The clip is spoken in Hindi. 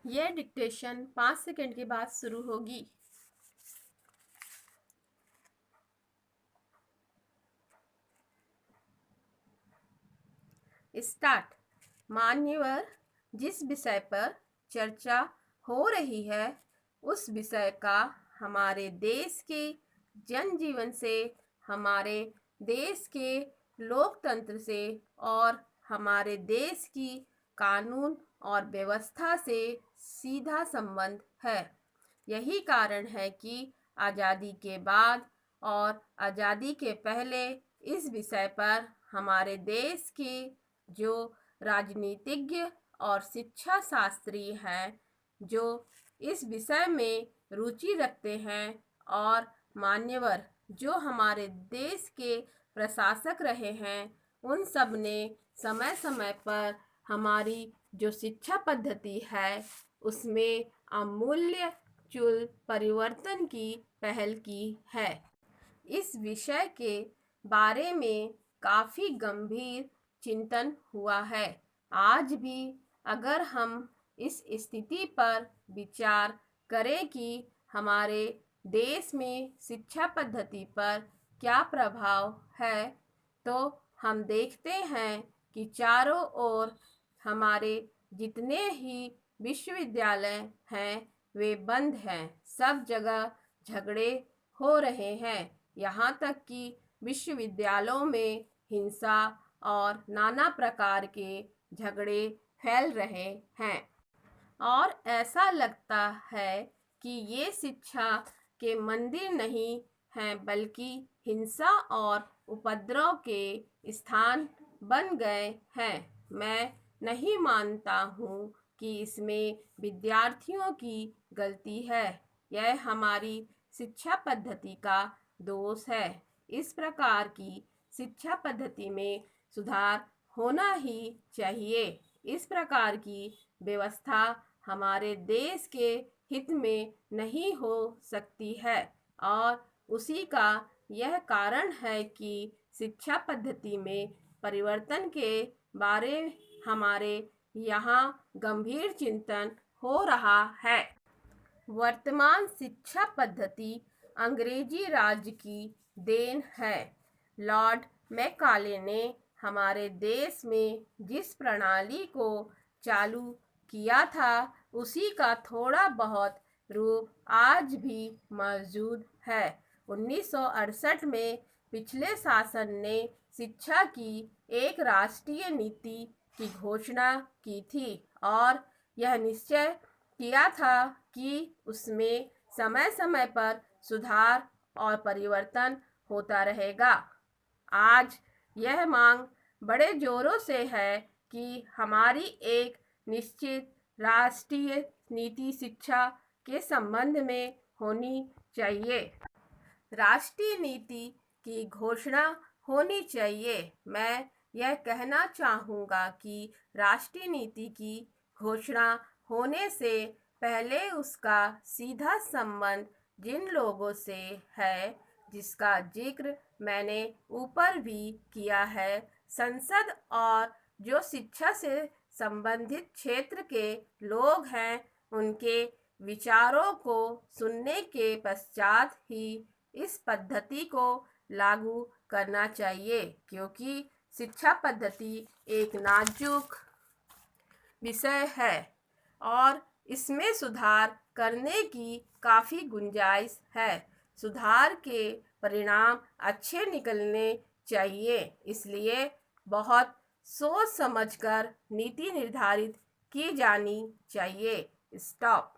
यह डिक्टेशन 5 सेकंड के बाद शुरू होगी। स्टार्ट। मान्यवर, जिस विषय पर चर्चा हो रही है उस विषय का हमारे देश के जनजीवन से, हमारे देश के लोकतंत्र से और हमारे देश की कानून और व्यवस्था से सीधा संबंध है। यही कारण है कि आज़ादी के बाद और आज़ादी के पहले इस विषय पर हमारे देश के जो राजनीतिज्ञ और शिक्षा शास्त्री हैं, जो इस विषय में रुचि रखते हैं, और मान्यवर जो हमारे देश के प्रशासक रहे हैं, उन सब ने समय समय पर हमारी जो शिक्षा पद्धति है उसमें अमूल्य चूल परिवर्तन की पहल की है। इस विषय के बारे में काफ़ी गंभीर चिंतन हुआ है। आज भी अगर हम इस स्थिति पर विचार करें कि हमारे देश में शिक्षा पद्धति पर क्या प्रभाव है, तो हम देखते हैं कि चारों ओर हमारे जितने ही विश्वविद्यालय हैं वे बंद हैं। सब जगह झगड़े हो रहे हैं। यहाँ तक कि विश्वविद्यालयों में हिंसा और नाना प्रकार के झगड़े फैल रहे हैं और ऐसा लगता है कि ये शिक्षा के मंदिर नहीं हैं बल्कि हिंसा और उपद्रव के स्थान बन गए हैं। मैं नहीं मानता हूँ कि इसमें विद्यार्थियों की गलती है। यह हमारी शिक्षा पद्धति का दोष है। इस प्रकार की शिक्षा पद्धति में सुधार होना ही चाहिए। इस प्रकार की व्यवस्था हमारे देश के हित में नहीं हो सकती है और उसी का यह कारण है कि शिक्षा पद्धति में परिवर्तन के बारे हमारे यहाँ गंभीर चिंतन हो रहा है। वर्तमान शिक्षा पद्धति अंग्रेजी राज की देन है। लॉर्ड मैकाले ने हमारे देश में जिस प्रणाली को चालू किया था उसी का थोड़ा बहुत रूप आज भी मौजूद है। 1968 में पिछले शासन ने शिक्षा की एक राष्ट्रीय नीति की घोषणा की थी और यह निश्चय किया था कि उसमें समय समय पर सुधार और परिवर्तन होता रहेगा। आज यह मांग बड़े जोरों से है कि हमारी एक निश्चित राष्ट्रीय नीति शिक्षा के संबंध में होनी चाहिए। राष्ट्रीय नीति की घोषणा होनी चाहिए। मैं यह कहना चाहूँगा कि राष्ट्रीय नीति की घोषणा होने से पहले उसका सीधा संबंध जिन लोगों से है जिसका जिक्र मैंने ऊपर भी किया है, संसद और जो शिक्षा से संबंधित क्षेत्र के लोग हैं, उनके विचारों को सुनने के पश्चात ही इस पद्धति को लागू करना चाहिए, क्योंकि शिक्षा पद्धति एक नाजुक विषय है और इसमें सुधार करने की काफ़ी गुंजाइश है। सुधार के परिणाम अच्छे निकलने चाहिए, इसलिए बहुत सोच समझकर नीति निर्धारित की जानी चाहिए। स्टॉप।